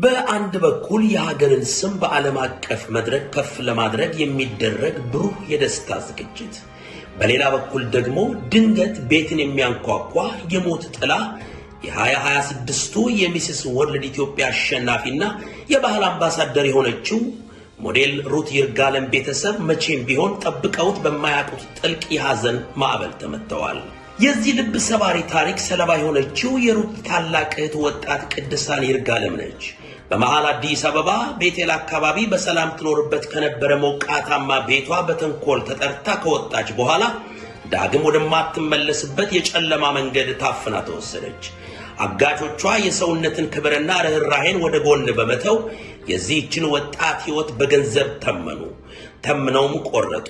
በአንድ በኩል የሀገርን ስም በዓለም አቀፍ መድረክ ከፍ ለማድረግ የሚደረግ ብሩህ የደስታ ዝግጅት፣ በሌላ በኩል ደግሞ ድንገት ቤትን የሚያንኳኳ የሞት ጥላ የ2026ቱ የሚስስ ወርልድ ኢትዮጵያ አሸናፊና የባህል አምባሳደር የሆነችው ሞዴል ሩት ይርጋለም ቤተሰብ መቼም ቢሆን ጠብቀውት በማያውቁት ጥልቅ የሐዘን ማዕበል ተመተዋል። የዚህ ልብ ሰባሪ ታሪክ ሰለባ የሆነችው የሩት ታላቅ እህት ወጣት ቅድሳን ይርጋለም ነች። በመሃል አዲስ አበባ ቤቴል አካባቢ በሰላም ትኖርበት ከነበረ ሞቃታማ ቤቷ በተንኮል ተጠርታ ከወጣች በኋላ ዳግም ወደማትመለስበት የጨለማ መንገድ ታፍና ተወሰደች። አጋቾቿ የሰውነትን ክብርና ርህራሄን ወደ ጎን በመተው የዚህችን ወጣት ሕይወት በገንዘብ ተምነውም ቆረጡ።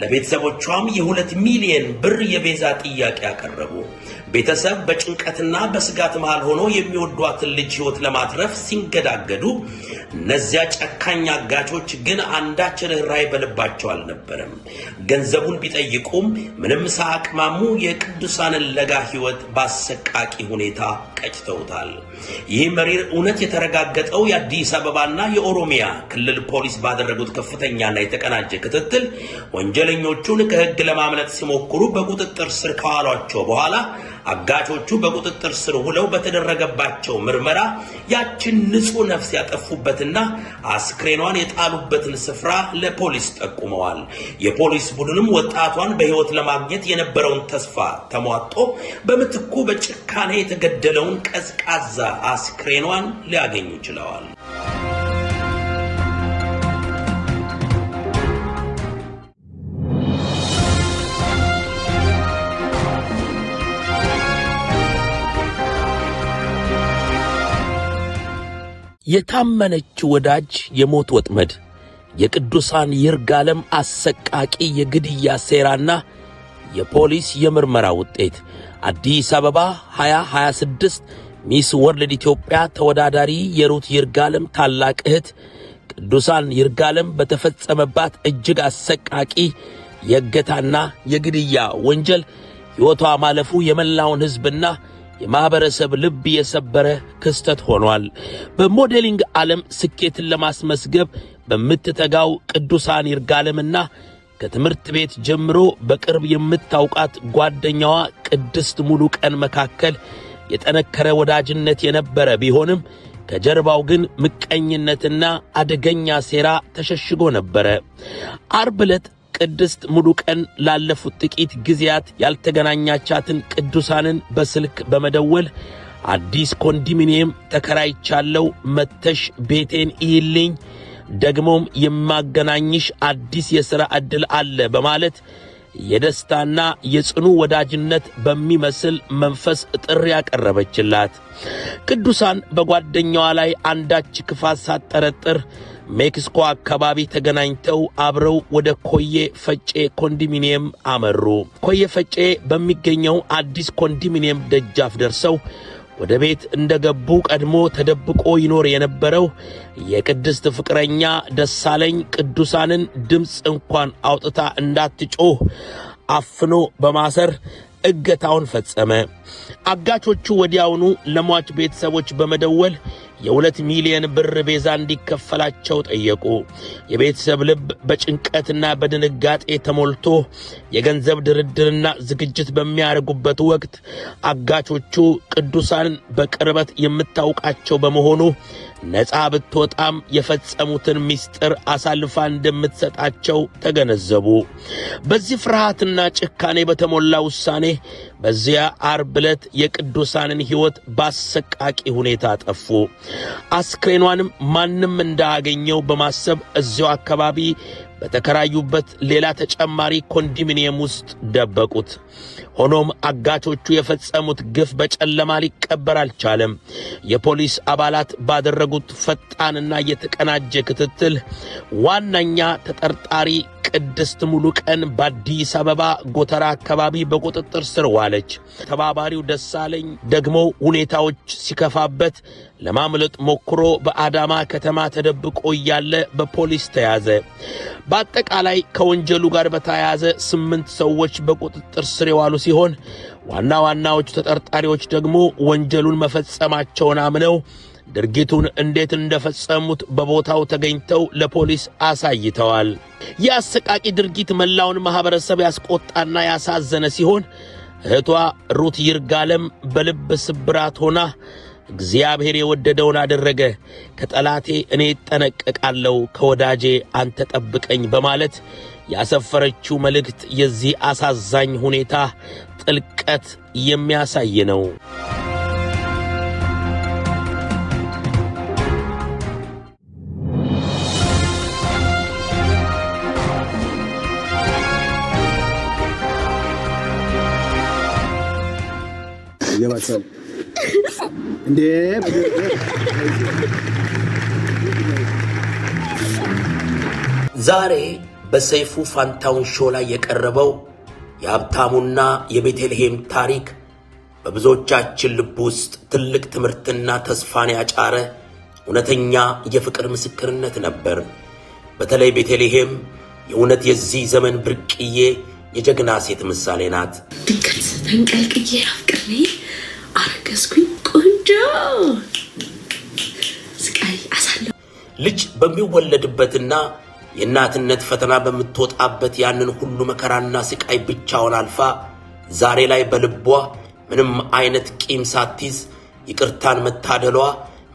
ለቤተሰቦቿም የ2 ሚሊዮን ብር የቤዛ ጥያቄ ያቀረቡ። ቤተሰብ በጭንቀትና በስጋት መሃል ሆኖ የሚወዷትን ልጅ ሕይወት ለማትረፍ ሲንገዳገዱ፣ እነዚያ ጨካኝ አጋቾች ግን አንዳች ርህራሄ በልባቸው አልነበረም። ገንዘቡን ቢጠይቁም ምንም ሳያቅማሙ የቅዱሳንን ለጋ ሕይወት በአሰቃቂ ሁኔታ ቀጭተውታል። ይህ መሪር እውነት የተረጋገጠው የአዲስ አበባና የኦሮሚያ ክልል ፖሊስ ባደረጉት ከፍተኛና የተቀናጀ ክትትል ወንጀለኞቹን ከሕግ ለማምለጥ ሲሞክሩ በቁጥጥር ስር ከዋሏቸው በኋላ አጋቾቹ በቁጥጥር ስር ውለው በተደረገባቸው ምርመራ ያችን ንጹህ ነፍስ ያጠፉበትና አስክሬኗን የጣሉበትን ስፍራ ለፖሊስ ጠቁመዋል። የፖሊስ ቡድንም ወጣቷን በሕይወት ለማግኘት የነበረውን ተስፋ ተሟጦ በምትኩ በጭካኔ የተገደለውን ቀዝቃዛ አስክሬኗን ሊያገኙ ችለዋል። የታመነች ወዳጅ የሞት ወጥመድ፣ የቅዱሳን ይርጋለም አሰቃቂ የግድያ ሴራና የፖሊስ የምርመራ ውጤት። አዲስ አበባ 2026 ሚስ ወርልድ ኢትዮጵያ ተወዳዳሪ የሩት ይርጋለም ታላቅ እህት ቅዱሳን ይርጋለም በተፈጸመባት እጅግ አሰቃቂ የእገታና የግድያ ወንጀል ሕይወቷ ማለፉ የመላውን ሕዝብና የማህበረሰብ ልብ የሰበረ ክስተት ሆኗል። በሞዴሊንግ ዓለም ስኬትን ለማስመስገብ በምትተጋው ቅዱሳን ይርጋለምና ከትምህርት ቤት ጀምሮ በቅርብ የምታውቃት ጓደኛዋ ቅድስት ሙሉ ቀን መካከል የጠነከረ ወዳጅነት የነበረ ቢሆንም ከጀርባው ግን ምቀኝነትና አደገኛ ሴራ ተሸሽጎ ነበረ። ዓርብ ዕለት ቅድስት ሙሉ ቀን ላለፉት ጥቂት ጊዜያት ያልተገናኛቻትን ቅዱሳንን በስልክ በመደወል አዲስ ኮንዶሚኒየም ተከራይቻለሁ፣ መተሽ ቤቴን ይልኝ፣ ደግሞም የማገናኝሽ አዲስ የሥራ ዕድል አለ በማለት የደስታና የጽኑ ወዳጅነት በሚመስል መንፈስ ጥሪ ያቀረበችላት ቅዱሳን በጓደኛዋ ላይ አንዳች ክፋት ሳትጠረጥር ሜክሲኮ አካባቢ ተገናኝተው አብረው ወደ ኮዬ ፈጬ ኮንዶሚኒየም አመሩ። ኮዬ ፈጬ በሚገኘው አዲስ ኮንዶሚኒየም ደጃፍ ደርሰው ወደ ቤት እንደገቡ ቀድሞ ተደብቆ ይኖር የነበረው የቅድስት ፍቅረኛ ደሳለኝ ቅዱሳንን ድምፅ እንኳን አውጥታ እንዳትጮህ አፍኖ በማሰር እገታውን ፈጸመ። አጋቾቹ ወዲያውኑ ለሟች ቤተሰቦች በመደወል የ2 ሚሊዮን ብር ቤዛ እንዲከፈላቸው ጠየቁ። የቤተሰብ ልብ በጭንቀትና በድንጋጤ ተሞልቶ የገንዘብ ድርድርና ዝግጅት በሚያደርጉበት ወቅት አጋቾቹ ቅዱሳንን በቅርበት የምታውቃቸው በመሆኑ ነፃ ብትወጣም የፈጸሙትን ምስጢር አሳልፋ እንደምትሰጣቸው ተገነዘቡ። በዚህ ፍርሃትና ጭካኔ በተሞላ ውሳኔ በዚያ ዓርብ ዕለት የቅዱሳንን ሕይወት በአሰቃቂ ሁኔታ አጠፉ። አስክሬኗንም ማንም እንዳያገኘው በማሰብ እዚያው አካባቢ በተከራዩበት ሌላ ተጨማሪ ኮንዶሚኒየም ውስጥ ደበቁት። ሆኖም አጋቾቹ የፈጸሙት ግፍ በጨለማ ሊቀበር አልቻለም። የፖሊስ አባላት ባደረጉት ፈጣንና የተቀናጀ ክትትል ዋነኛ ተጠርጣሪ ቅድስት ሙሉ ቀን በአዲስ አበባ ጎተራ አካባቢ በቁጥጥር ስር ዋለች። ተባባሪው ደሳለኝ ደግሞ ሁኔታዎች ሲከፋበት ለማምለጥ ሞክሮ በአዳማ ከተማ ተደብቆ እያለ በፖሊስ ተያዘ። በአጠቃላይ ከወንጀሉ ጋር በተያያዘ 8 ሰዎች በቁጥጥር ስር የዋሉ ሲሆን ዋናዎቹ ተጠርጣሪዎች ደግሞ ወንጀሉን መፈጸማቸውን አምነው ድርጊቱን እንዴት እንደፈጸሙት በቦታው ተገኝተው ለፖሊስ አሳይተዋል። የአሰቃቂ ድርጊት መላውን ማህበረሰብ ያስቆጣና ያሳዘነ ሲሆን እህቷ ሩት ይርጋለም በልብ ስብራት ሆና እግዚአብሔር የወደደውን አደረገ፣ ከጠላቴ እኔ እጠነቀቃለሁ፣ ከወዳጄ አንተ ጠብቀኝ በማለት ያሰፈረችው መልእክት የዚህ አሳዛኝ ሁኔታ ጥልቀት የሚያሳይ ነው። ይገባታል እንዴ? ዛሬ በሰይፉ ፋንታውን ሾው ላይ የቀረበው የሀብታሙና የቤተልሔም ታሪክ በብዙዎቻችን ልብ ውስጥ ትልቅ ትምህርትና ተስፋን ያጫረ እውነተኛ የፍቅር ምስክርነት ነበር። በተለይ ቤተልሔም የእውነት የዚህ ዘመን ብርቅዬ የጀግና ሴት ምሳሌ ናት። ድንገት ተንቀልቅዬ አፍቅሬ አረገዝኩኝ። ቆንጆ ስቃይ አሳለሁ። ልጅ በሚወለድበትና የእናትነት ፈተና በምትወጣበት ያንን ሁሉ መከራና ስቃይ ብቻውን አልፋ ዛሬ ላይ በልቧ ምንም አይነት ቂም ሳትይዝ ይቅርታን መታደሏ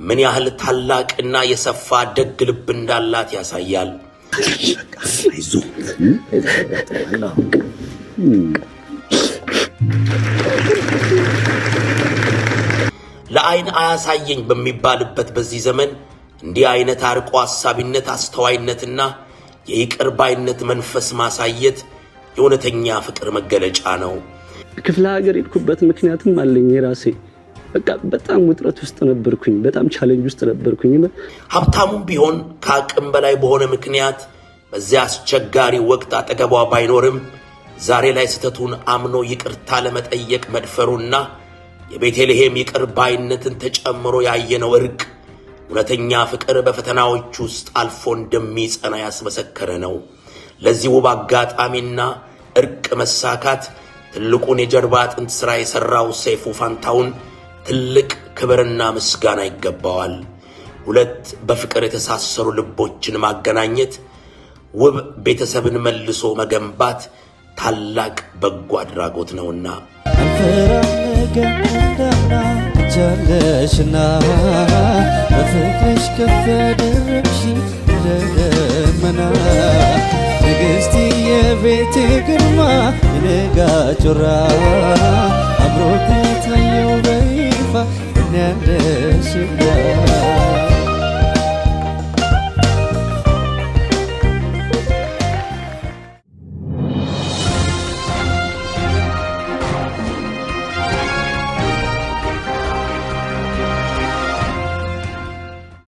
ምን ያህል ታላቅና የሰፋ ደግ ልብ እንዳላት ያሳያል። ለአይን አያሳየኝ በሚባልበት በዚህ ዘመን እንዲህ አይነት አርቆ ሐሳቢነት፣ አስተዋይነትና የይቅር ባይነት መንፈስ ማሳየት የእውነተኛ ፍቅር መገለጫ ነው። ክፍለ ሀገር ሄድኩበት ምክንያትም አለኝ የራሴ። በቃ በጣም ውጥረት ውስጥ ነበርኩኝ፣ በጣም ቻሌንጅ ውስጥ ነበርኩኝ። ሀብታሙም ቢሆን ከአቅም በላይ በሆነ ምክንያት በዚያ አስቸጋሪ ወቅት አጠገቧ ባይኖርም ዛሬ ላይ ስተቱን አምኖ ይቅርታ ለመጠየቅ መድፈሩና የቤተልሔም ይቅር ባይነትን ተጨምሮ ያየነው እርቅ እውነተኛ ፍቅር በፈተናዎች ውስጥ አልፎ እንደሚጸና ያስመሰከረ ነው። ለዚህ ውብ አጋጣሚና እርቅ መሳካት ትልቁን የጀርባ አጥንት ሥራ የሠራው ሰይፉ ፋንታውን ትልቅ ክብርና ምስጋና ይገባዋል። ሁለት በፍቅር የተሳሰሩ ልቦችን ማገናኘት፣ ውብ ቤተሰብን መልሶ መገንባት ታላቅ በጎ አድራጎት ነውና ጀለሽና በፍቅርሽ ከፍ ያደረግሽ ደመና ንግሥቲ የቤቴ ግርማ የነጋ ጮራ አምሮት ታየው በይፋ ያለሽና